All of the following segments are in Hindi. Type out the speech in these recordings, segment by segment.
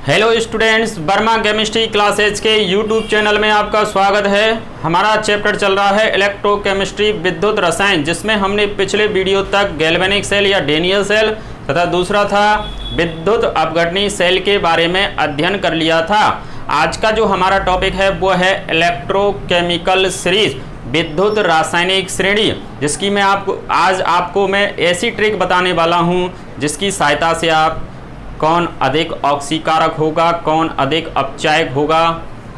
Hello students, Verma chemistry classes के यूट्यूब चैनल में आपका स्वागत है। हमारा चैप्टर चल रहा है इलेक्ट्रोकेमिस्ट्री विद्युत रसायन, जिसमें हमने पिछले वीडियो तक गैल्वेनिक सेल या डेनियल सेल तथा दूसरा था विद्युत अपघटनी सेल के बारे में अध्ययन कर लिया था। आज का जो हमारा टॉपिक है वो है इलेक्ट्रोकेमिकल सीरीज विद्युत रासायनिक श्रेणी, जिसकी मैं आपको मैं ऐसी ट्रिक बताने वाला हूँ जिसकी सहायता से आप कौन अधिक ऑक्सीकारक होगा, कौन अधिक अपचायक होगा,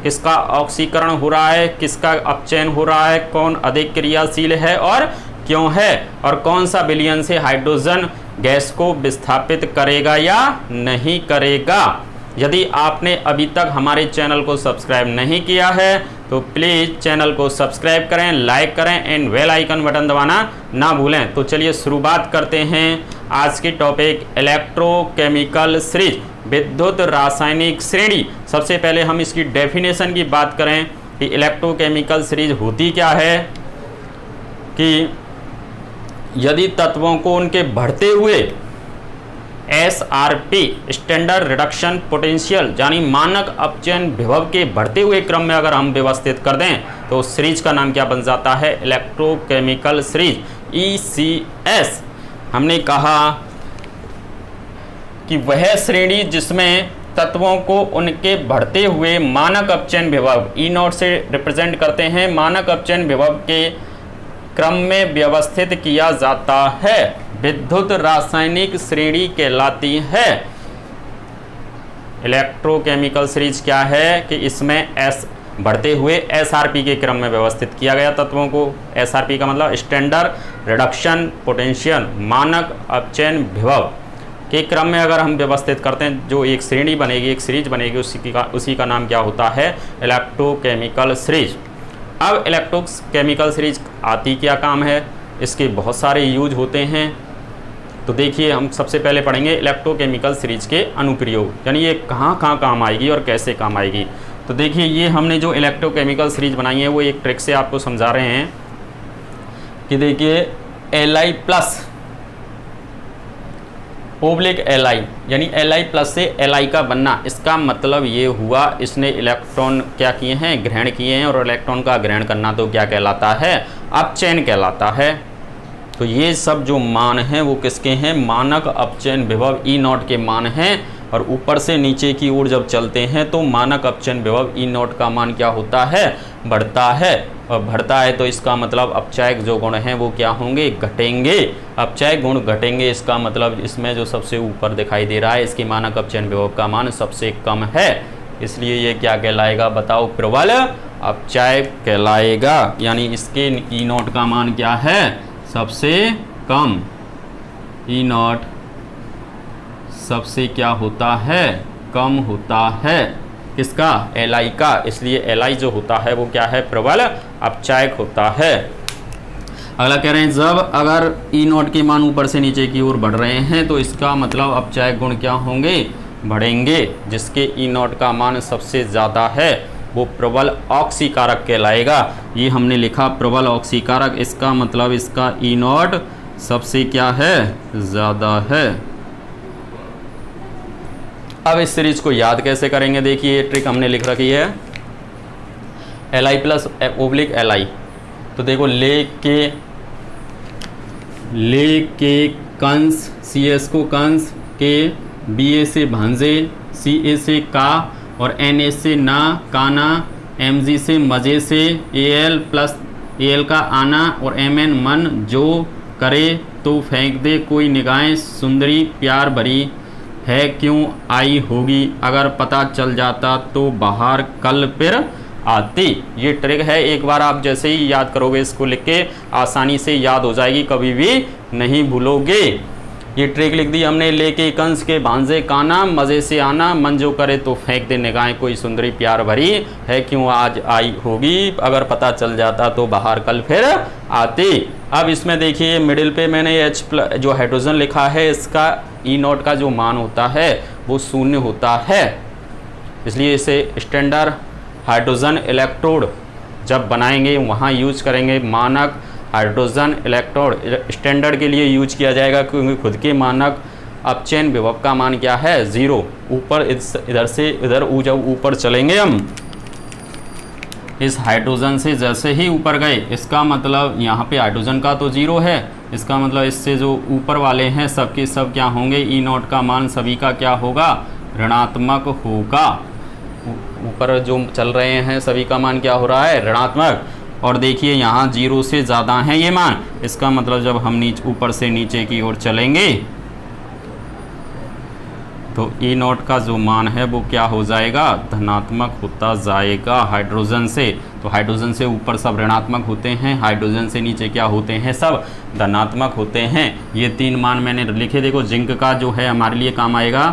किसका ऑक्सीकरण हो रहा है, किसका अपचयन हो रहा है, कौन अधिक क्रियाशील है और क्यों है, और कौन सा विलयन से हाइड्रोजन गैस को विस्थापित करेगा या नहीं करेगा। यदि आपने अभी तक हमारे चैनल को सब्सक्राइब नहीं किया है तो प्लीज़ चैनल को सब्सक्राइब करें, लाइक करें एंड बेल आइकन बटन दबाना ना भूलें। तो चलिए शुरुआत करते हैं आज की टॉपिक इलेक्ट्रोकेमिकल सीरीज विद्युत रासायनिक श्रेणी। सबसे पहले हम इसकी डेफिनेशन की बात करें कि इलेक्ट्रोकेमिकल सीरीज होती क्या है, कि यदि तत्वों को उनके बढ़ते हुए SRP स्टैंडर्ड रिडक्शन पोटेंशियल यानी मानक अपचयन विभव के बढ़ते हुए क्रम में अगर हम व्यवस्थित कर दें तो सीरीज का नाम क्या बन जाता है, इलेक्ट्रोकेमिकल सीरीज ECS। हमने कहा कि वह श्रेणी जिसमें तत्वों को उनके बढ़ते हुए मानक अपचयन विभव E0 से रिप्रेजेंट करते हैं, मानक अपचयन विभव के क्रम में व्यवस्थित किया जाता है, विद्युत रासायनिक श्रेणी कहलाती है। इलेक्ट्रोकेमिकल सीरीज क्या है कि इसमें बढ़ते हुए SRP के क्रम में व्यवस्थित किया गया तत्वों को। SRP का मतलब स्टैंडर्ड रिडक्शन पोटेंशियल, मानक अपचयन विभव के क्रम में अगर हम व्यवस्थित करते हैं, जो एक श्रेणी बनेगी, एक सीरीज बनेगी, उसी का नाम क्या होता है, इलेक्ट्रोकेमिकल सीरीज। अब इलेक्ट्रोकेमिकल सीरीज आती क्या काम है, इसके बहुत सारे यूज होते हैं। तो देखिए, हम सबसे पहले पढ़ेंगे इलेक्ट्रोकेमिकल सीरीज के अनुप्रयोग, यानी ये कहाँ कहाँ काम आएगी और कैसे काम आएगी। तो देखिए, ये हमने जो इलेक्ट्रोकेमिकल सीरीज बनाई है वो एक ट्रिक से आपको समझा रहे हैं कि देखिए Li प्लस ओब्लिक Li यानी Li प्लस से Li का बनना, इसका मतलब ये हुआ इसने इलेक्ट्रॉन क्या किए हैं, ग्रहण किए हैं, और इलेक्ट्रॉन का ग्रहण करना तो क्या कहलाता है, अपचयन कहलाता है। तो ये सब जो मान हैं वो किसके हैं, मानक अपचयन विभव E0 के मान हैं, और ऊपर से नीचे की ओर जब चलते हैं तो मानक अपचयन विभव E0 का मान क्या होता है, बढ़ता है, और बढ़ता है तो इसका मतलब अपचायक जो गुण हैं वो क्या होंगे, घटेंगे। अपचायक गुण घटेंगे, इसका मतलब इसमें जो सबसे ऊपर दिखाई दे रहा है इसकी मानक अपचयन विभव का मान सबसे कम है, इसलिए ये क्या कहलाएगा, बताओ, प्रबल अपचायक कहलाएगा। यानी इसके E0 का मान क्या है, सबसे कम। E0 सबसे क्या होता है, कम होता है, किसका, Li का, इसलिए Li जो होता है वो क्या है, प्रबल अपचायक होता है। अगला कह रहे हैं, जब अगर E0 के मान ऊपर से नीचे की ओर बढ़ रहे हैं तो इसका मतलब अपचायक गुण क्या होंगे, बढ़ेंगे। जिसके E0 का मान सबसे ज़्यादा है वो प्रबल ऑक्सीकारक कहलाएगा। ये हमने लिखा प्रबल ऑक्सीकारक, इसका मतलब इसका E0 सबसे क्या है, ज़्यादा है। अब इस सीरीज को याद कैसे करेंगे, देखिए ये ट्रिक हमने लिख रखी है, Li प्लस ओब्लिक Li। तो देखो, ले के कंस, CS को कंस, के BA से भांजे, CA से का, और NA से ना, काना, MG से मजे से, AL प्लस AL का आना, और MN मन जो करे तो फेंक दे, कोई निगाहें सुंदरी प्यार भरी है क्यों आई होगी, अगर पता चल जाता तो बाहर कल फिर आती। ये ट्रिक है, एक बार आप जैसे ही याद करोगे इसको लिख के आसानी से याद हो जाएगी, कभी भी नहीं भूलोगे। ये ट्रिक लिख दी हमने, लेके कंस के भांजे काना, मज़े से आना, मन जो करे तो फेंक दे निगाहें, कोई सुंदरी प्यार भरी है क्यों आज आई होगी, अगर पता चल जाता तो बाहर कल फिर आती। अब इसमें देखिए मिडिल पे मैंने H प्लस जो हाइड्रोजन लिखा है, इसका E0 का जो मान होता है वो 0 होता है, इसलिए इसे स्टैंडर्ड हाइड्रोजन इलेक्ट्रोड जब बनाएंगे वहाँ यूज करेंगे। मानक हाइड्रोजन इलेक्ट्रोड स्टैंडर्ड के लिए यूज किया जाएगा क्योंकि खुद के मानक अपचयन विभव का मान क्या है 0। ऊपर इधर से इधर जब ऊपर चलेंगे हम इस हाइड्रोजन से जैसे ही ऊपर गए, इसका मतलब यहाँ पे हाइड्रोजन का तो 0 है, इसका मतलब इससे जो ऊपर वाले हैं सब के सब क्या होंगे, E0 का मान सभी का क्या होगा, ऋणात्मक होगा। ऊपर जो चल रहे हैं सभी का मान क्या हो रहा है, ऋणात्मक। और देखिए यहाँ 0 से ज़्यादा है ये मान, इसका मतलब जब हम ऊपर से नीचे की ओर चलेंगे तो E0 का जो मान है वो क्या हो जाएगा, धनात्मक होता जाएगा हाइड्रोजन से। तो हाइड्रोजन से ऊपर सब ऋणात्मक होते हैं, हाइड्रोजन से नीचे क्या होते हैं, सब धनात्मक होते हैं। ये 3 मान मैंने लिखे। देखो जिंक का जो है हमारे लिए काम आएगा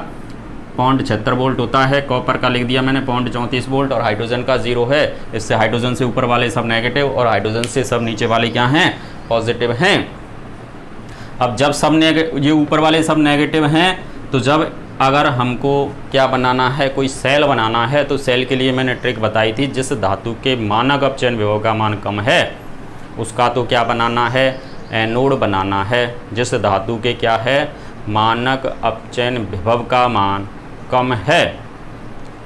0.76 वोल्ट होता है, कॉपर का लिख दिया मैंने 0.34 वोल्ट, और हाइड्रोजन का 0 है। इससे हाइड्रोजन से ऊपर वाले सब नेगेटिव और हाइड्रोजन से सब नीचे वाले क्या हैं, पॉजिटिव हैं। अब जब सब ये ऊपर वाले सब नेगेटिव हैं, तो जब अगर हमको क्या बनाना है, कोई सेल बनाना है, तो सेल के लिए मैंने ट्रिक बताई थी, जिस धातु के मानक अपचयन विभव का मान कम है उसका तो क्या बनाना है, एनोड बनाना है। जिस धातु के क्या है, मानक अपचयन विभव का मान कम है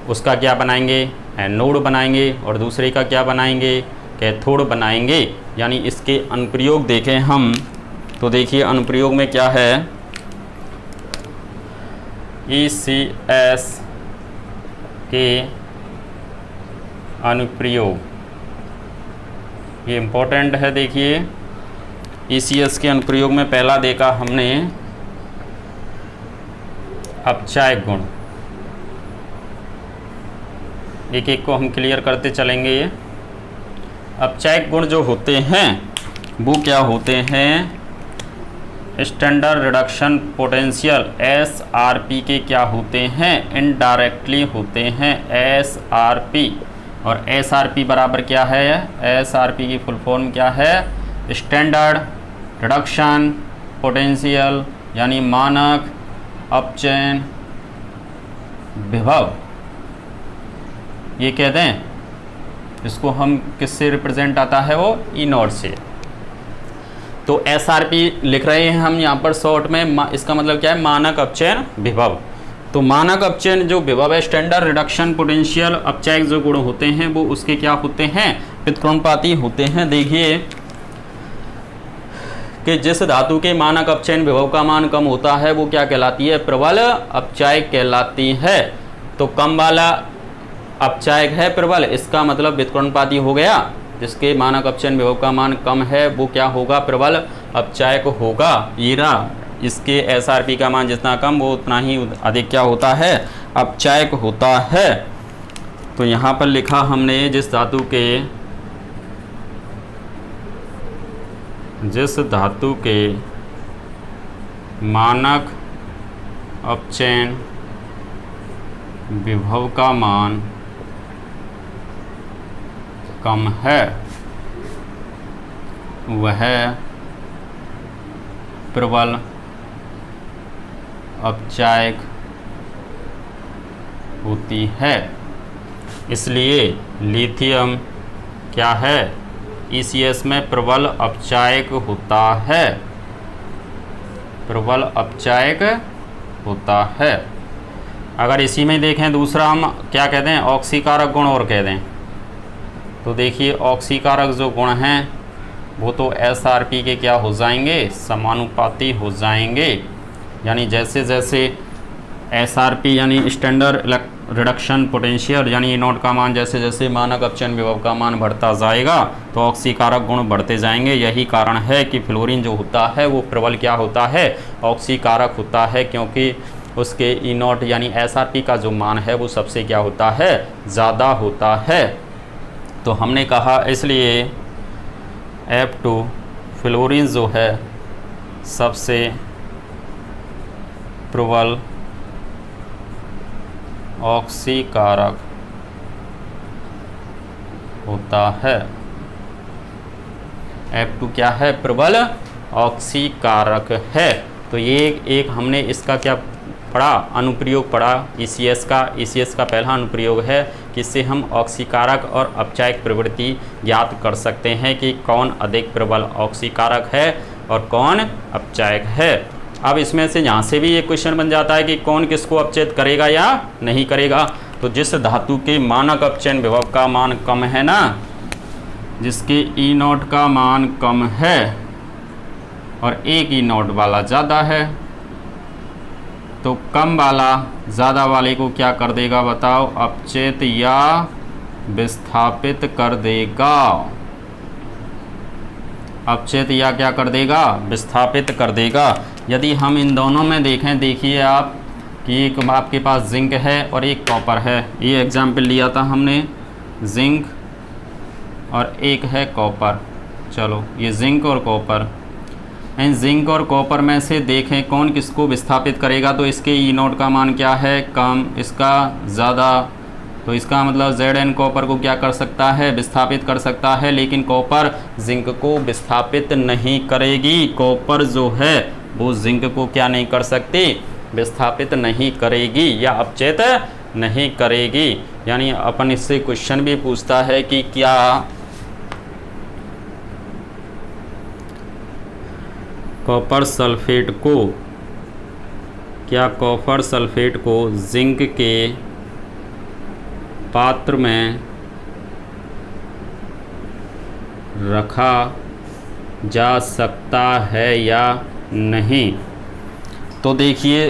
उसका क्या बनाएंगे, एनोड बनाएंगे। और दूसरे का क्या बनाएंगे, कैथोड बनाएंगे। यानी इसके अनुप्रयोग देखें हम तो देखिए अनुप्रयोग में क्या है, ECS के अनुप्रयोग, ये इम्पोर्टेंट है। देखिए ECS के अनुप्रयोग में पहला देखा हमने अपचायक गुण, एक एक को हम क्लियर करते चलेंगे। ये अपचायक गुण जो होते हैं वो क्या होते हैं, स्टैंडर्ड रिडक्शन पोटेंशियल SRP के क्या होते हैं, इनडायरेक्टली होते हैं SRP। और SRP बराबर क्या है, SRP की फुल फॉर्म क्या है, स्टैंडर्ड रिडक्शन पोटेंशियल, यानी मानक अपचयन विभव। ये कह दें इसको हम किससे रिप्रेजेंट आता है, वो E0 से। तो SRP लिख रहे हैं हम यहाँ पर शॉर्ट में, इसका मतलब क्या है, मानक अपचयन विभव। तो मानक अपचयन जो विभव है, स्टैंडर्ड रिडक्शन पोटेंशियल, अपचायक जो गुण होते हैं वो उसके क्या होते हैं, व्युत्क्रमणपाती होते हैं। देखिए कि जिस धातु के मानक अपचयन विभव का मान कम होता है वो क्या कहलाती है, प्रबल अपचायक कहलाती है। तो कम वाला अपचायक है प्रबल, इसका मतलब व्युत्क्रमणपाती हो गया। जिसके मानक अपचयन विभव का मान कम है वो क्या होगा, प्रबल अपचायक होगा। ये रहा, इसके SRP का मान जितना कम वो उतना ही अधिक क्या होता है, अपचायक होता है। तो यहाँ पर लिखा हमने जिस धातु के मानक अपचयन विभव का मान कम है वह प्रबल अपचायक होती है। इसलिए लिथियम क्या है, ECS में प्रबल अपचायक होता है, प्रबल अपचायक होता है। अगर इसी में देखें दूसरा हम क्या कहते हैं, ऑक्सीकारक गुण और कह दें तो देखिए ऑक्सीकारक जो गुण हैं वो तो SRP के क्या हो जाएंगे, समानुपाती हो जाएंगे। यानी जैसे जैसे SRP यानी स्टैंडर्ड रिडक्शन पोटेंशियल यानी E0 का मान जैसे जैसे मानक अपचयन विभव का मान बढ़ता जाएगा तो ऑक्सीकारक गुण बढ़ते जाएंगे। यही कारण है कि फ्लोरीन जो होता है वो प्रबल क्या होता है, ऑक्सीकारक होता है, क्योंकि उसके E0 यानी SRP का जो मान है वो सबसे क्या होता है, ज़्यादा होता है। तो हमने कहा इसलिए F2 फ्लोरीन जो है सबसे प्रबल ऑक्सीकारक होता है। F2 क्या है, प्रबल ऑक्सीकारक है। तो ये एक हमने इसका क्या पढ़ा, अनुप्रयोग पढ़ा ECS का पहला अनुप्रयोग है कि इससे हम ऑक्सीकारक और अपचायक प्रवृत्ति ज्ञात कर सकते हैं कि कौन अधिक प्रबल ऑक्सीकारक है और कौन अपचायक है। अब इसमें से यहाँ से भी एक क्वेश्चन बन जाता है कि कौन किसको अपचयित करेगा या नहीं करेगा। तो जिस धातु के मानक अपचयन विभव का मान कम है ना, जिसके E0 का मान कम है और एक E0 वाला ज़्यादा है, तो कम वाला ज़्यादा वाले को क्या कर देगा बताओ, अपचयित या विस्थापित कर देगा। अपचयित या क्या कर देगा, विस्थापित कर देगा। यदि हम इन दोनों में देखें, देखिए आप कि एक आपके पास जिंक है और एक कॉपर है, ये एग्जाम्पल लिया था हमने, जिंक और एक है कॉपर। चलो ये जिंक और कॉपर, इन जिंक और कॉपर में से देखें कौन किसको विस्थापित करेगा। तो इसके E0 का मान क्या है, कम, इसका ज़्यादा। तो इसका मतलब Zn कॉपर को क्या कर सकता है, विस्थापित कर सकता है, लेकिन कॉपर जिंक को विस्थापित नहीं करेगी। कॉपर जो है वो जिंक को क्या नहीं कर सकती, विस्थापित नहीं करेगी या अपचयित नहीं करेगी। यानी अपन इससे क्वेश्चन भी पूछता है कि क्या कॉपर सल्फेट को, क्या कॉपर सल्फेट को जिंक के पात्र में रखा जा सकता है या नहीं। तो देखिए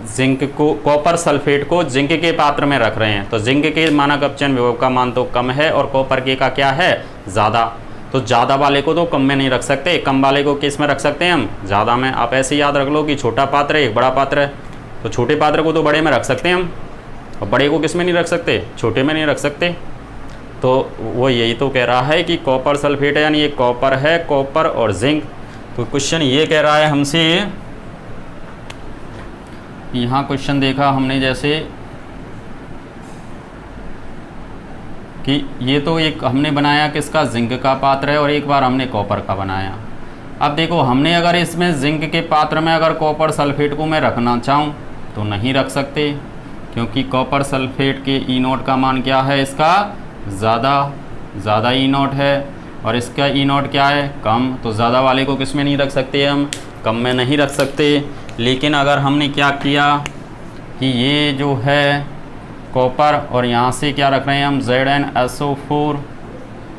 जिंक को, कॉपर सल्फेट को जिंक के पात्र में रख रहे हैं, तो जिंक के मानक अपचयन विभव का मान तो कम है और कॉपर के का क्या है, ज़्यादा। तो ज़्यादा वाले को तो कम में नहीं रख सकते, कम वाले को किस में रख सकते हैं हम, ज़्यादा में। आप ऐसे याद रख लो कि छोटा पात्र है, एक बड़ा पात्र है, तो छोटे पात्र को तो बड़े में रख सकते हैं हम, और बड़े को किस में नहीं रख सकते, छोटे में नहीं रख सकते। तो वो यही तो कह रहा है कि कॉपर सल्फेट है, यानी ये कॉपर है, कॉपर और जिंक। तो क्वेश्चन ये कह रहा है हमसे, यहाँ क्वेश्चन देखा हमने जैसे कि ये तो एक हमने बनाया किसका, जिंक का पात्र है, और एक बार हमने कॉपर का बनाया। अब देखो हमने अगर इसमें जिंक के पात्र में अगर कॉपर सल्फेट को मैं रखना चाहूँ तो नहीं रख सकते, क्योंकि कॉपर सल्फेट के E0 का मान क्या है, इसका ज़्यादा E0 है, और इसका E0 क्या है, कम। तो ज़्यादा वाले को किस में नहीं रख सकते हम, कम में नहीं रख सकते। लेकिन अगर हमने क्या किया कि ये जो है कॉपर और यहाँ से क्या रख रहे हैं हम, ZnSO4,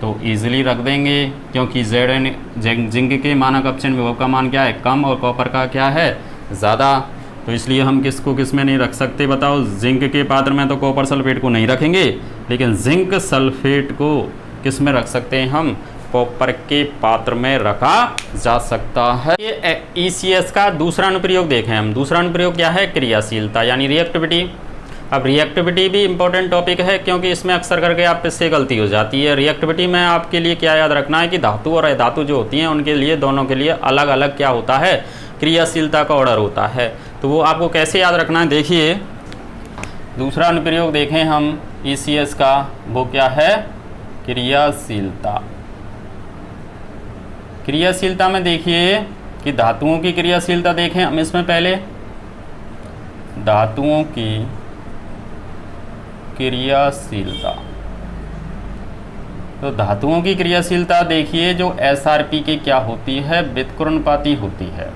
तो ईजिली रख देंगे, क्योंकि जिंक के मानक अपचयन विभव का मान क्या है, कम, और कॉपर का क्या है, ज़्यादा। तो इसलिए हम किसको किस में नहीं रख सकते बताओ, जिंक के पात्र में तो कॉपर सल्फेट को नहीं रखेंगे, लेकिन जिंक सल्फेट को किस में रख सकते हैं हम, कॉपर के पात्र में रखा जा सकता है। ये ECS का दूसरा अनुप्रयोग देखें हम। दूसरा अनुप्रयोग क्या है, क्रियाशीलता यानी रिएक्टिविटी। अब रिएक्टिविटी भी इंपॉर्टेंट टॉपिक है, क्योंकि इसमें अक्सर करके आप इससे गलती हो जाती है। रिएक्टिविटी में आपके लिए क्या याद रखना है कि धातु और अधातु जो होती हैं उनके लिए, दोनों के लिए अलग अलग क्या होता है, क्रियाशीलता का ऑर्डर होता है। तो वो आपको कैसे याद रखना है, देखिए दूसरा अनुप्रयोग देखें हम ECS का, वो क्या है, क्रियाशीलता। क्रियाशीलता में देखिए कि धातुओं की क्रियाशीलता देखें हम इसमें पहले, धातुओं की क्रियाशीलता। तो धातुओं की क्रियाशीलता देखिए जो SRP की क्या होती है, व्युत्क्रमणपाती होती है।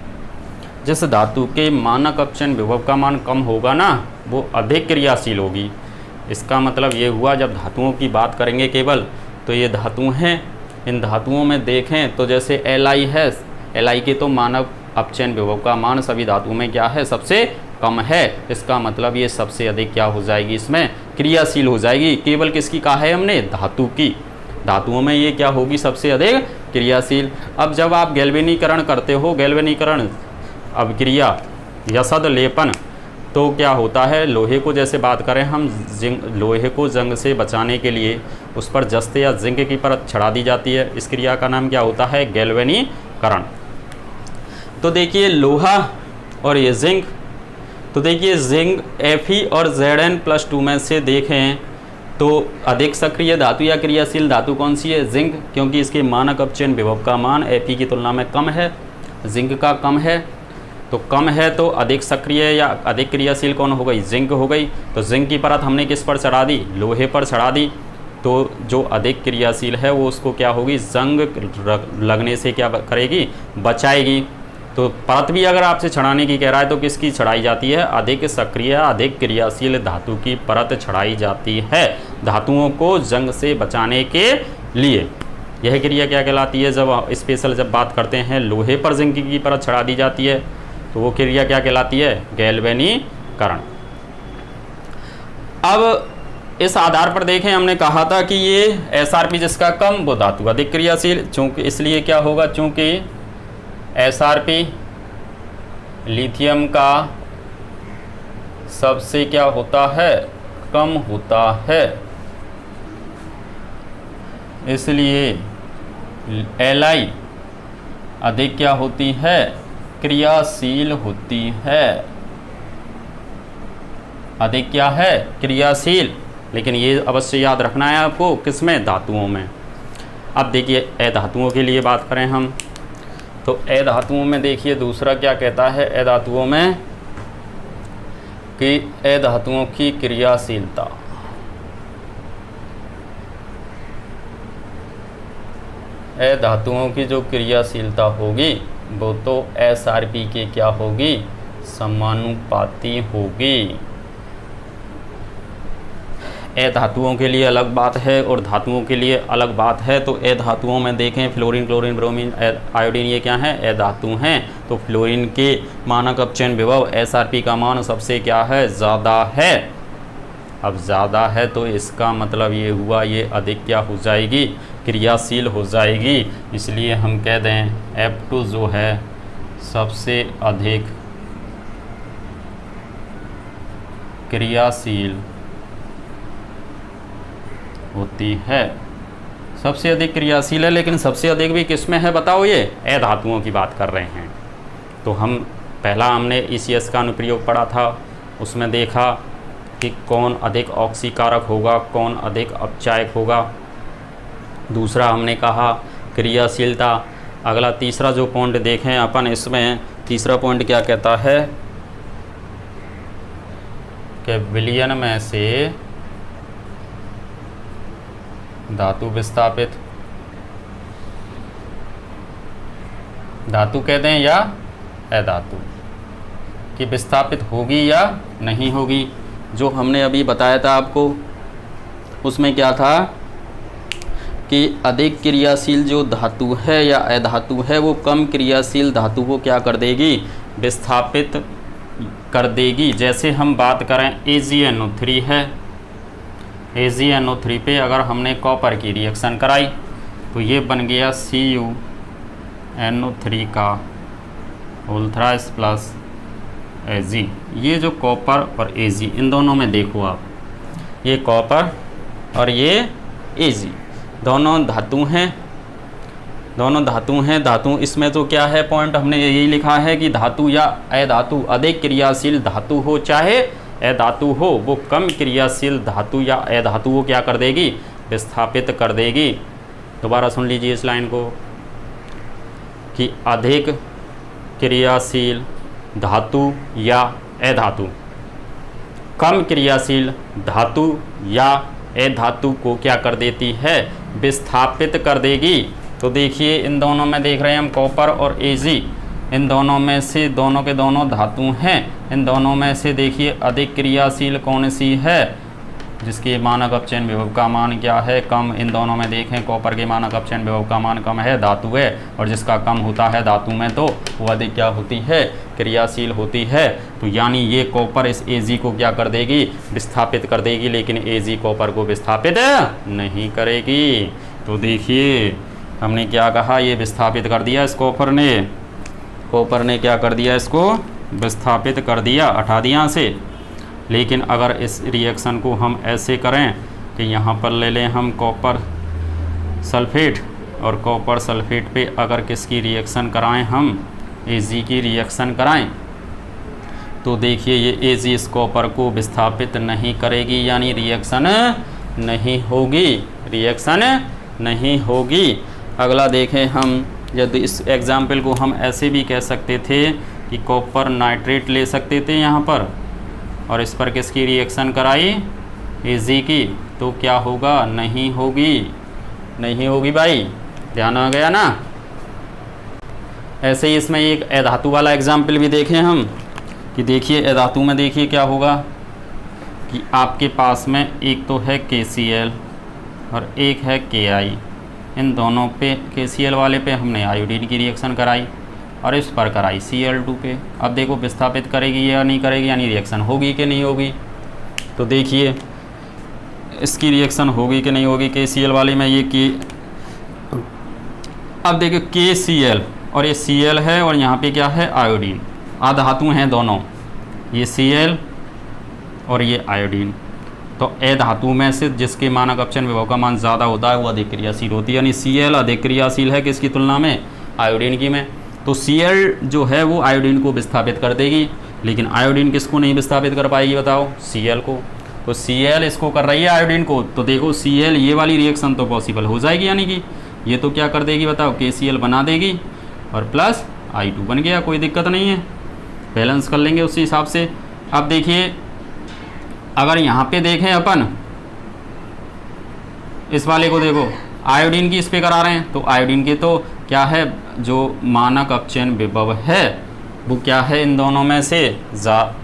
जिस धातु के मानक अपचयन विभव का मान कम होगा ना, वो अधिक क्रियाशील होगी। इसका मतलब ये हुआ, जब धातुओं की बात करेंगे केवल, तो ये धातु हैं, इन धातुओं में देखें तो जैसे Li है, Li के तो मानक अपचयन विभव का मान सभी धातुओं में क्या है, सबसे कम है। इसका मतलब ये सबसे अधिक क्या हो जाएगी, इसमें क्रियाशील हो जाएगी। केवल किसकी कहा है हमने, धातु की। धातुओं में ये क्या होगी, सबसे अधिक क्रियाशील। अब जब आप गैल्वेनीकरण करते हो, गैल्वेनीकरण अभिक्रिया या सदलेपन, तो क्या होता है, लोहे को जैसे बात करें हम, लोहे को जंग से बचाने के लिए उस पर जस्ते या जिंक की परत चढ़ा दी जाती है। इस क्रिया का नाम क्या होता है, गैल्वेनीकरण। तो देखिए लोहा और ये जिंक, तो देखिए जिंक Fe और Zn+2 में से देखें तो अधिक सक्रिय धातु या क्रियाशील धातु कौन सी है, जिंक, क्योंकि इसके मानक अपचयन विभव का मान Fe की तुलना में कम है, जिंक का कम है। तो कम है तो अधिक सक्रिय या अधिक क्रियाशील कौन हो गई, जिंक हो गई। तो जिंक की परत हमने किस पर चढ़ा दी, लोहे पर चढ़ा दी। तो जो अधिक क्रियाशील है वो उसको क्या होगी, जंग लगने से क्या करेगी, बचाएगी। तो परत भी अगर आपसे छड़ाने की कह रहा है तो किसकी छड़ाई जाती है? अधिक सक्रिय अधिक क्रियाशील धातु की परत छड़ाई जाती है धातुओं को जंग से बचाने के लिए। यह क्रिया क्या कहलाती है? जब स्पेशल जब बात करते हैं लोहे पर जिंक की परत छड़ा दी जाती है तो वो क्रिया क्या कहलाती है? गैल्वेनीकरण। अब इस आधार पर देखें, हमने कहा था कि ये एसआरपी जिसका कम वो धातु अधिक क्रियाशील, चूंकि इसलिए क्या होगा? चूंकि एसआरपी लिथियम का सबसे क्या होता है? कम होता है, इसलिए एलआई अधिक क्या होती है? क्रियाशील होती है। अधिक क्या है? क्रियाशील। लेकिन ये अवश्य याद रखना है आपको, किसमें? धातुओं में। अब देखिए अधातुओं के लिए बात करें हम, तो अधातुओं में देखिए दूसरा क्या कहता है अधातुओं में कि अधातुओं की क्रियाशीलता, अधातुओं की जो क्रियाशीलता होगी वो तो एसआरपी के क्या होगी? समानुपाती होगी। अधातुओं के लिए अलग बात है और धातुओं के लिए अलग बात है। तो अधातुओं में देखें फ्लोरीन, क्लोरीन, ब्रोमीन, आयोडीन, ये क्या हैं? अधातु हैं। तो फ्लोरीन के मानक अपचयन विभव एसआरपी का मान सबसे क्या है? ज़्यादा है। अब ज़्यादा है तो इसका मतलब ये हुआ ये अधिक क्या हो जाएगी? क्रियाशील हो जाएगी। इसलिए हम कह दें F2 जो है सबसे अधिक क्रियाशील होती है। सबसे अधिक क्रियाशील है, लेकिन सबसे अधिक भी किस में है बताओ? ये अधातुओं की बात कर रहे हैं। तो हम पहला हमने ECS का अनुप्रयोग पढ़ा था, उसमें देखा कि कौन अधिक ऑक्सीकारक होगा, कौन अधिक अपचायक होगा। दूसरा हमने कहा क्रियाशीलता। अगला तीसरा जो पॉइंट देखें अपन, इसमें तीसरा पॉइंट क्या कहता है कि विलयन में से धातु विस्थापित, धातु कहते हैं या अधातु कि विस्थापित होगी या नहीं होगी। जो हमने अभी बताया था आपको, उसमें क्या था कि अधिक क्रियाशील जो धातु है या अधातु है वो कम क्रियाशील धातु को क्या कर देगी? विस्थापित कर देगी। जैसे हम बात करें AgNO3 है, AgNO3 पे अगर हमने कॉपर की रिएक्शन कराई तो ये बन गया CuNO3 का होल थ्राइस प्लस Ag। ये जो कॉपर और Ag इन दोनों में देखो आप, ये कॉपर और ये Ag दोनों धातु हैं, दोनों धातु हैं। धातु इसमें तो क्या है पॉइंट हमने यही लिखा है कि धातु या अधातु अधिक क्रियाशील धातु हो चाहे अधातु हो, वो कम क्रियाशील धातु या अधातु को क्या कर देगी? विस्थापित कर देगी। दोबारा सुन लीजिए इस लाइन को कि अधिक क्रियाशील धातु या अधातु कम क्रियाशील धातु या अधातु को क्या कर देती है? विस्थापित कर देगी। तो देखिए इन दोनों में देख रहे हैं हम कॉपर और Ag, इन दोनों में से दोनों के दोनों धातु हैं। इन दोनों में से देखिए अधिक क्रियाशील कौन सी है? जिसके मानक अपचयन विभव का मान क्या है? कम। इन दोनों में देखें कॉपर के मानक अपचयन विभव का मान कम है, धातु है, और जिसका कम होता है धातु में तो वो अधिक क्या होती है? क्रियाशील होती है। तो यानी ये कॉपर इस Ag को क्या कर देगी? विस्थापित कर देगी, लेकिन Ag कॉपर को विस्थापित नहीं करेगी। तो देखिए हमने क्या कहा, ये विस्थापित कर दिया इस कॉपर ने क्या कर दिया? इसको विस्थापित कर दिया, हटा दिया से। लेकिन अगर इस रिएक्शन को हम ऐसे करें कि यहाँ पर ले लें हम कॉपर सल्फेट, और कॉपर सल्फेट पे अगर किसकी रिएक्शन कराएं हम? Ag की रिएक्शन कराएं, तो देखिए ये Ag इस कॉपर को विस्थापित नहीं करेगी, यानी रिएक्शन नहीं होगी, रिएक्शन नहीं होगी। अगला देखें हम, यदि इस एग्जाम्पल को हम ऐसे भी कह सकते थे कि कॉपर नाइट्रेट ले सकते थे यहाँ पर, और इस पर किसकी रिएक्शन कराई? Ag की, तो क्या होगा? नहीं होगी, नहीं होगी भाई, ध्यान आ गया ना। ऐसे ही इसमें एक अधातु वाला एग्जाम्पल भी देखें हम कि देखिए अधातु में देखिए क्या होगा कि आपके पास में एक तो है KCl और एक है Ki। इन दोनों पे KCl वाले पे हमने आयोडीन की रिएक्शन कराई और इस पर कराई Cl2 पे। अब देखो विस्थापित करेगी या नहीं करेगी, यानी रिएक्शन होगी कि नहीं होगी। तो देखिए इसकी रिएक्शन होगी कि नहीं होगी KCl वाले में, ये K। अब देखिए KCl और ये Cl है और यहाँ पे क्या है आयोडीन, अधातु हैं दोनों, ये Cl और ये आयोडीन। तो ए धातु में से जिसके मानक अपचयन विभव का मान ज़्यादा होता है वो अधिक क्रियाशील होती है, यानी Cl अधिक क्रियाशील है किसकी तुलना में, आयोडीन की में। तो Cl जो है वो आयोडीन को विस्थापित कर देगी, लेकिन आयोडीन किसको नहीं विस्थापित कर पाएगी बताओ, Cl को। तो Cl इसको कर रही है आयोडीन को, तो देखो Cl ये वाली रिएक्शन तो पॉसिबल हो जाएगी, यानी कि ये तो क्या कर देगी बताओ, KCl बना देगी और प्लस I2 बन गया, कोई दिक्कत नहीं है, बैलेंस कर लेंगे उसी हिसाब से। अब देखिए अगर यहाँ पे देखें अपन इस वाले को, देखो आयोडीन की इस पे करा रहे हैं, तो आयोडीन के तो क्या है जो मानक अपचयन विभव है वो क्या है, इन दोनों में से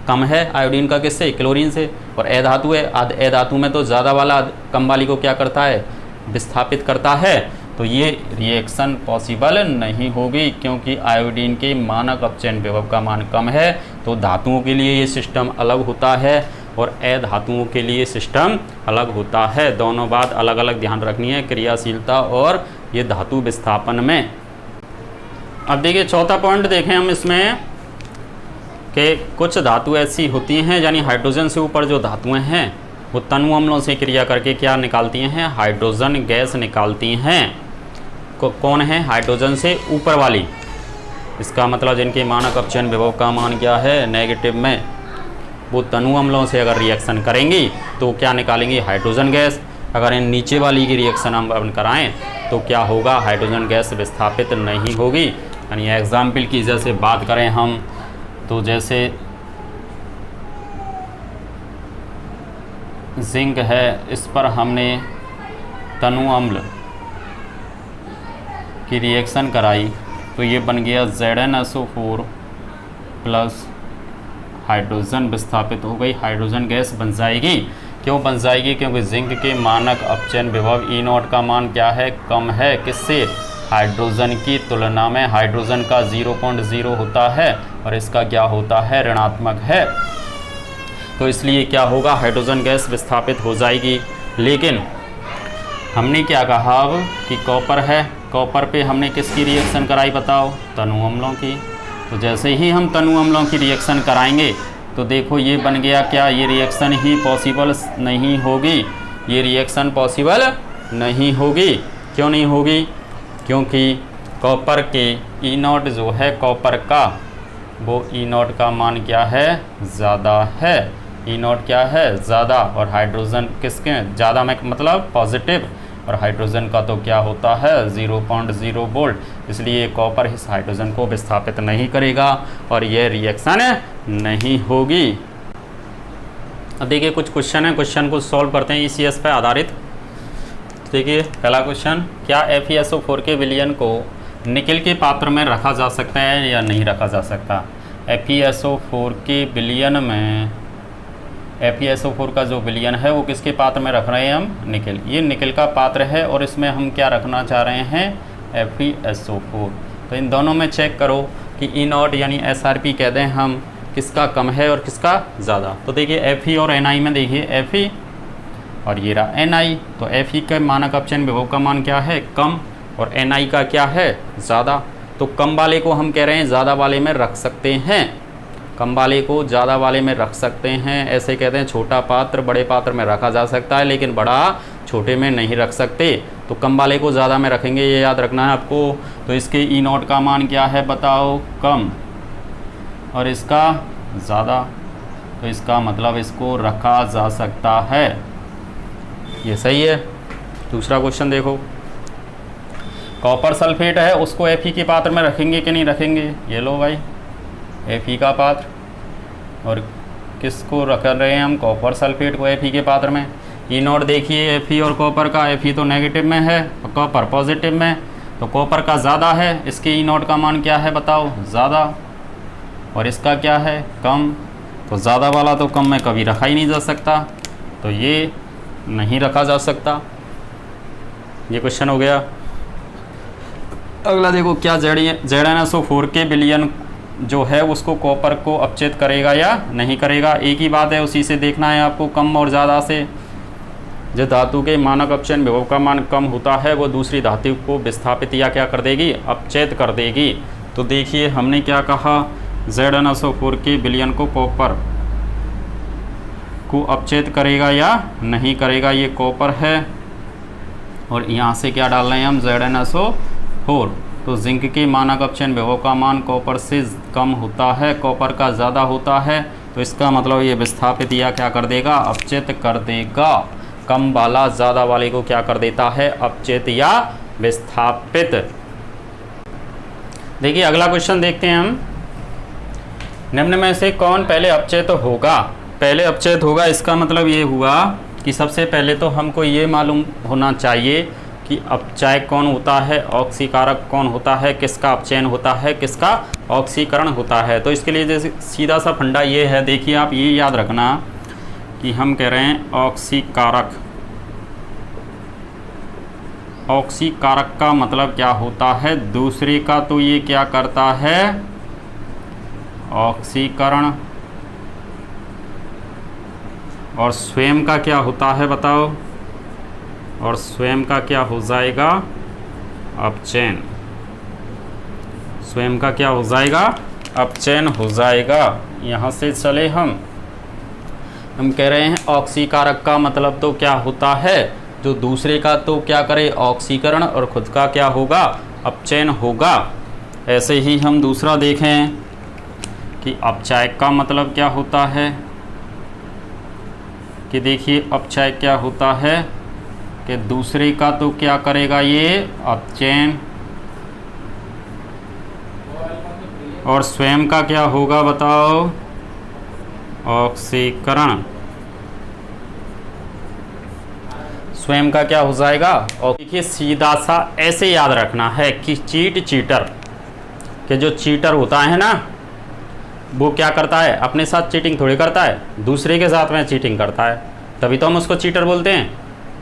कम है आयोडीन का, किससे, क्लोरीन से। और ए धातु है, ए धातु में तो ज़्यादा वाला कम वाली को क्या करता है, विस्थापित करता है। तो ये रिएक्शन पॉसिबल नहीं होगी, क्योंकि आयोडीन के मानक अपचयन विभव का मान कम है। तो धातुओं के लिए ये सिस्टम अलग होता है और ए धातुओं के लिए सिस्टम अलग होता है। दोनों बात अलग अलग ध्यान रखनी है, क्रियाशीलता और ये धातु विस्थापन में। अब देखिए चौथा पॉइंट देखें हम इसमें कि कुछ धातु ऐसी होती हैं, यानी हाइड्रोजन से ऊपर जो धातुएं हैं वो तनु अम्लों से क्रिया करके क्या निकालती हैं, हाइड्रोजन गैस निकालती हैं। कौन है, हाइड्रोजन से ऊपर वाली, इसका मतलब जिनके मानक अपचयन विभव का मान क्या है, नेगेटिव में, वो तनु अम्लों से अगर रिएक्शन करेंगी तो क्या निकालेंगी, हाइड्रोजन गैस। अगर इन नीचे वाली की रिएक्शन हम कराएं तो क्या होगा, हाइड्रोजन गैस विस्थापित नहीं होगी। यानी एग्जाम्पल की जैसे बात करें हम, तो जैसे जिंक है, इस पर हमने तनु अम्ल की रिएक्शन कराई तो ये बन गया ZnSO4 प्लस हाइड्रोजन विस्थापित हो गई, हाइड्रोजन गैस बन जाएगी। क्यों बन जाएगी, क्योंकि जिंक के मानक अपचयन विभव E0 का मान क्या है, कम है, किससे, हाइड्रोजन की तुलना में। हाइड्रोजन का 0.0 होता है और इसका क्या होता है, ऋणात्मक है। तो इसलिए क्या होगा, हाइड्रोजन गैस विस्थापित हो जाएगी। लेकिन हमने क्या कहा अब कि कॉपर है, कॉपर पे हमने किसकी रिएक्शन कराई बताओ, तनु अम्लों की। तो जैसे ही हम तनु अम्लों की रिएक्शन कराएंगे तो देखो ये बन गया क्या, ये रिएक्शन ही पॉसिबल नहीं होगी, ये रिएक्शन पॉसिबल नहीं होगी। क्यों नहीं होगी, क्योंकि कॉपर के E0 जो है कॉपर का, वो E0 का मान क्या है, ज़्यादा है। E0 क्या है, ज़्यादा, और हाइड्रोजन किसके ज़्यादा में मतलब पॉजिटिव, और हाइड्रोजन का तो क्या होता है 0.0 वोल्ट। इसलिए कॉपर इस हाइड्रोजन को विस्थापित नहीं करेगा और यह रिएक्शन नहीं होगी। अब देखिए कुछ क्वेश्चन है, क्वेश्चन को सॉल्व करते हैं ECS पर आधारित। देखिए पहला क्वेश्चन, क्या FeSO4 के विलयन को निकेल के पात्र में रखा जा सकता है या नहीं रखा जा सकता। FeSO4 के विलयन में, FeSO4 का जो विलयन है वो किसके पात्र में रख रहे हैं हम, निकेल। ये निकेल का पात्र है और इसमें हम क्या रखना चाह रहे हैं, FeSO4। तो इन दोनों में चेक करो कि E0 यानी SRP कह दें हम, किसका कम है और किसका ज़्यादा। तो देखिए Fe और Ni में देखिए Fe और ये रहा Ni। तो Fe के मानक अपचयन विभव का मान क्या है, कम, और Ni का क्या है, ज़्यादा। तो कम वाले को हम कह रहे हैं ज़्यादा वाले में रख सकते हैं, कम वाले को ज़्यादा वाले में रख सकते हैं। ऐसे कहते हैं छोटा पात्र बड़े पात्र में रखा जा सकता है, लेकिन बड़ा छोटे में नहीं रख सकते। तो कम वाले को ज़्यादा में रखेंगे, ये याद रखना है आपको। तो इसके E0 का मान क्या है बताओ, कम, और इसका ज़्यादा। तो इसका मतलब इसको रखा जा सकता है, ये सही है। दूसरा क्वेश्चन देखो, कॉपर सल्फेट है उसको Fe के पात्र में रखेंगे कि नहीं रखेंगे। ये लो भाई Fe का पात्र, और किसको रख रहे हैं हम, कॉपर सल्फेट को Fe के पात्र में। E0 देखिए Fe और कॉपर का, Fe तो नेगेटिव में है और कॉपर पॉजिटिव में। तो कॉपर का ज़्यादा है, इसके ई नॉट का मान क्या है बताओ, ज़्यादा, और इसका क्या है, कम। तो ज़्यादा वाला तो कम में कभी रखा ही नहीं जा सकता, तो ये नहीं रखा जा सकता। ये क्वेश्चन हो गया। अगला देखो, क्या ZnSO4 के विलयन जो है उसको कॉपर को अपचेत करेगा या नहीं करेगा। एक ही बात है, उसी से देखना है आपको, कम और ज़्यादा से। जिस धातु के मानक अपचयन विभव का मान कम होता है वो दूसरी धातु को विस्थापित या क्या कर देगी, अपचेत कर देगी। तो देखिए हमने क्या कहा, ZnSO4 के विलयन को कॉपर को अपचेत करेगा या नहीं करेगा। ये कॉपर है और यहाँ से क्या डाल रहे हैं हम, ZnSO4। तो जिंक के मानक अपचयन विभव का मान कॉपर से कम होता है, कॉपर का ज़्यादा होता है, तो इसका मतलब ये विस्थापित या क्या कर देगा, अपचेत कर देगा। कम वाला ज़्यादा वाले को क्या कर देता है, अपचेत या विस्थापित। देखिए अगला क्वेश्चन देखते हैं हम। निम्न में से कौन पहले अपचेत होगा। पहले अपचेत होगा, इसका मतलब ये हुआ कि सबसे पहले तो हमको ये मालूम होना चाहिए कि अपचायक कौन होता है, ऑक्सीकारक कौन होता है, किसका अपचयन होता है, किसका ऑक्सीकरण होता है। तो इसके लिए जैसे सीधा सा फंडा ये है, देखिए आप ये याद रखना कि हम कह रहे हैं ऑक्सीकारक। ऑक्सीकारक का मतलब क्या होता है, दूसरे का तो ये क्या करता है, ऑक्सीकरण, और स्वयं का क्या होता है बताओ, और स्वयं का क्या हो जाएगा, अपचयन। स्वयं का क्या हो जाएगा, अपचयन हो जाएगा। यहाँ से चले हम कह रहे हैं ऑक्सीकारक का मतलब तो क्या होता है, जो दूसरे का तो क्या करे, ऑक्सीकरण, और खुद का क्या होगा, अपचयन होगा। ऐसे ही हम दूसरा देखें कि अपचायक का मतलब क्या होता है, कि देखिए अपचायक क्या होता है कि दूसरे का तो क्या करेगा, ये अपचयन, और स्वयं का क्या होगा बताओ, ऑक्सीकरण। स्वयं का क्या हो जाएगा। और देखिए सीधा सा ऐसे याद रखना है कि चीटर के जो चीटर होता है ना, वो क्या करता है, अपने साथ चीटिंग थोड़ी करता है, दूसरे के साथ में चीटिंग करता है, तभी तो हम उसको चीटर बोलते हैं।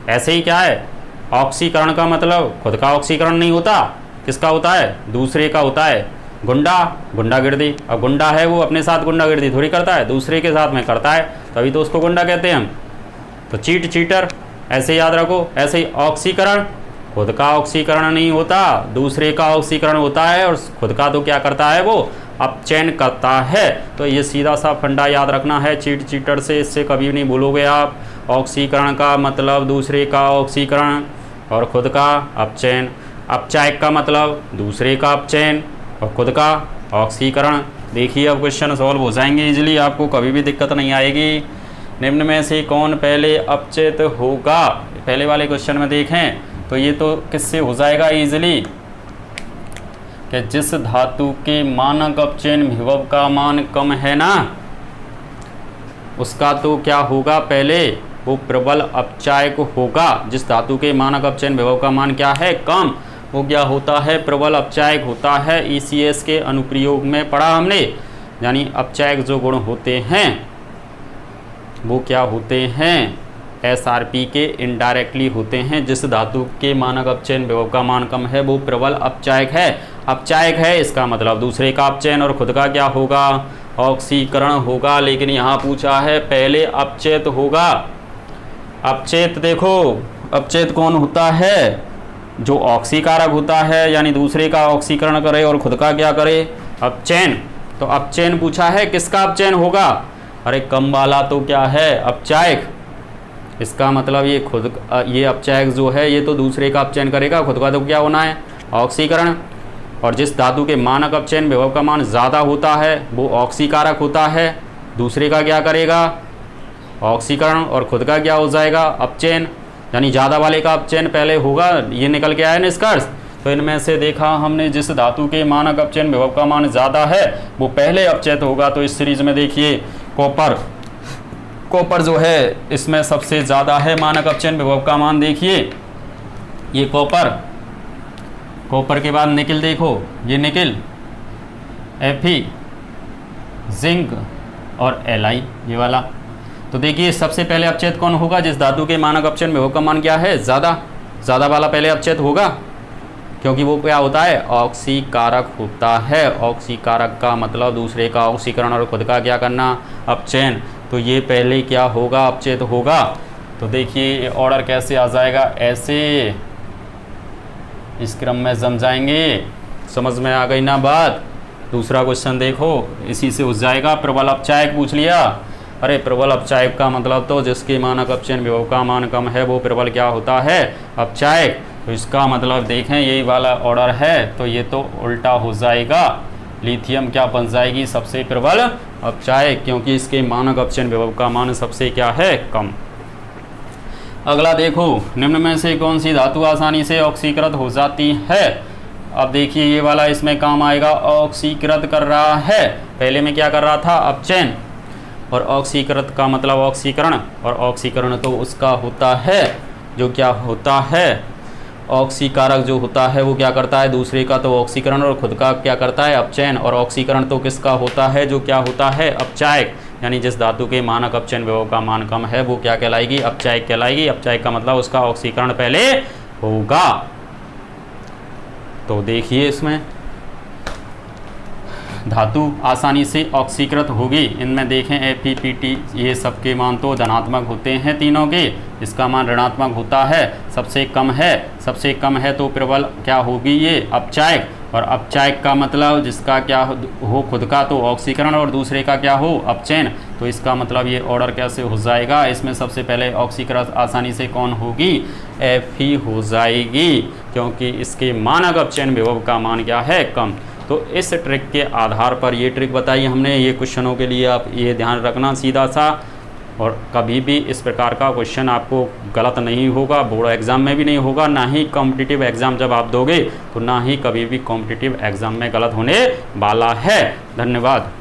ऐसे ही क्या है, ऑक्सीकरण का मतलब खुद का ऑक्सीकरण नहीं होता, किसका होता है, दूसरे का होता है। गुंडागिर्दी, अब गुंडा है वो अपने साथ गुंडागिर्दी थोड़ी करता है, दूसरे के साथ में करता है, तभी तो उसको गुंडा कहते हैं हम। तो चीटर ऐसे याद रखो। ऐसे ही ऑक्सीकरण, खुद का ऑक्सीकरण नहीं होता, दूसरे का ऑक्सीकरण होता है, और खुद का तो क्या करता है, वो अपचयन करता है। तो ये सीधा सा फंडा याद रखना है चीटर से, इससे कभी नहीं भूलोगे आप। ऑक्सीकरण का मतलब दूसरे का ऑक्सीकरण और खुद का अपचयन। अपचायक का मतलब दूसरे का अपचयन और खुद का ऑक्सीकरण। देखिए अब क्वेश्चन सॉल्व हो जाएंगे इजीली, आपको कभी भी दिक्कत नहीं आएगी। निम्न में से कौन पहले अपचेत होगा। पहले वाले क्वेश्चन में देखें तो ये तो किससे हो जाएगा इजीली, कि जिस धातु के मानक अपचयन विभव का मान कम है ना, उसका तो क्या होगा, पहले वो प्रबल अपचायक होगा। जिस धातु के मानक अपचयन विभव का मान क्या है, कम, वो क्या होता है, प्रबल अपचायक होता है। ECS के अनुप्रयोग में पढ़ा हमने, यानी अपचायक जो गुण होते हैं वो क्या होते हैं, SRP के इनडायरेक्टली होते हैं। जिस धातु के मानक अपचयन विभव का मान कम है वो प्रबल अपचायक है। अपचायक है इसका मतलब दूसरे का अपचयन और खुद का क्या होगा, ऑक्सीकरण होगा। लेकिन यहाँ पूछा है पहले अपचेत होगा। अपचेत देखो, अपचेत कौन होता है, जो ऑक्सीकारक होता है, यानी दूसरे का ऑक्सीकरण करे और खुद का क्या करे, अपचयन। तो अपचयन पूछा है, किसका अपचयन होगा, अरे कम वाला तो क्या है, अपचायक। इसका मतलब ये खुद, ये अपचायक जो है ये तो दूसरे का अपचयन करेगा, खुद का तो क्या होना है, ऑक्सीकरण। और जिस धातु के मानक अपचयन विभव का मान ज़्यादा होता है वो ऑक्सीकारक होता है, दूसरे का क्या करेगा, ऑक्सीकरण, और खुद का क्या हो जाएगा, अपचयन। यानी ज़्यादा वाले का अपचयन पहले होगा, ये निकल के आया निष्कर्ष। तो इनमें से देखा हमने जिस धातु के मानक अपचयन विभव का मान ज़्यादा है वो पहले अपचयित होगा। तो इस सीरीज में देखिए कॉपर जो है इसमें सबसे ज़्यादा है मानक अपचयन विभव का मान। देखिए ये कॉपर कॉपर के बाद निकिल, देखो ये निकिल, Fe, जिंक और Li ये वाला। तो देखिए सबसे पहले अपचयित कौन होगा? जिस धातु के मानक अपचयन विभव का मान क्या है? ज़्यादा वाला पहले अपचयित होगा, क्योंकि वो क्या होता है? ऑक्सीकारक होता है। ऑक्सीकारक का मतलब दूसरे का ऑक्सीकरण और खुद का क्या करना? अपचयन। तो ये पहले क्या होगा? अपचयित होगा। तो देखिए ऑर्डर कैसे आ जाएगा? ऐसे इस क्रम में जम जाएंगे। समझ में आ गई ना बात? दूसरा क्वेश्चन देखो, इसी से हो जाएगा। प्रबल अपचायक पूछ लिया। अरे प्रबल अपचायक का मतलब तो जिसके मानक अपचयन विभव का मान कम है वो प्रबल क्या होता है? अपचायक। तो इसका मतलब देखें यही वाला ऑर्डर है, तो ये तो उल्टा हो जाएगा। लिथियम क्या बन जाएगी? सबसे प्रबल अपचायक, क्योंकि इसके मानक अपचयन विभव का मान सबसे क्या है? कम। अगला देखो, निम्न में से कौन सी धातु आसानी से ऑक्सीकृत हो जाती है? अब देखिए ये वाला इसमें काम आएगा। ऑक्सीकृत कर रहा है, पहले में क्या कर रहा था? अपचयन। और ऑक्सीकृत का मतलब ऑक्सीकरण, और ऑक्सीकरण तो उसका होता है जो क्या होता है? ऑक्सीकारक जो होता है वो क्या करता है? दूसरे का तो ऑक्सीकरण और खुद का क्या करता है? अपचयन। और ऑक्सीकरण तो किसका होता है? जो क्या होता है? अपचायक। यानी जिस धातु के मानक अपचयन विभव का मान कम है वो क्या कहलाएगी? अपचायक कहलाएगी। अपचायक का मतलब उसका ऑक्सीकरण पहले होगा। तो देखिए इसमें धातु आसानी से ऑक्सीकृत होगी। इनमें देखें FePt ये सबके मान तो धनात्मक होते हैं तीनों के, इसका मान ऋणात्मक होता है। सबसे कम है तो प्रबल क्या होगी? ये अपचायक। और अपचायक का मतलब जिसका क्या हो खुद का तो ऑक्सीकरण और दूसरे का क्या हो? अपचयन। तो इसका मतलब ये ऑर्डर कैसे हो जाएगा? इसमें सबसे पहले ऑक्सीकृत आसानी से कौन होगी? Fe हो जाएगी, क्योंकि इसके मानक अपचयन विभव का मान क्या है? कम। तो इस ट्रिक के आधार पर ये ट्रिक बताई हमने। ये क्वेश्चनों के लिए आप ये ध्यान रखना सीधा सा, और कभी भी इस प्रकार का क्वेश्चन आपको गलत नहीं होगा, बोर्ड एग्ज़ाम में भी नहीं होगा, ना ही कॉम्पिटिटिव एग्ज़ाम जब आप दोगे तो ना ही कभी भी कॉम्पिटिटिव एग्ज़ाम में गलत होने वाला है। धन्यवाद।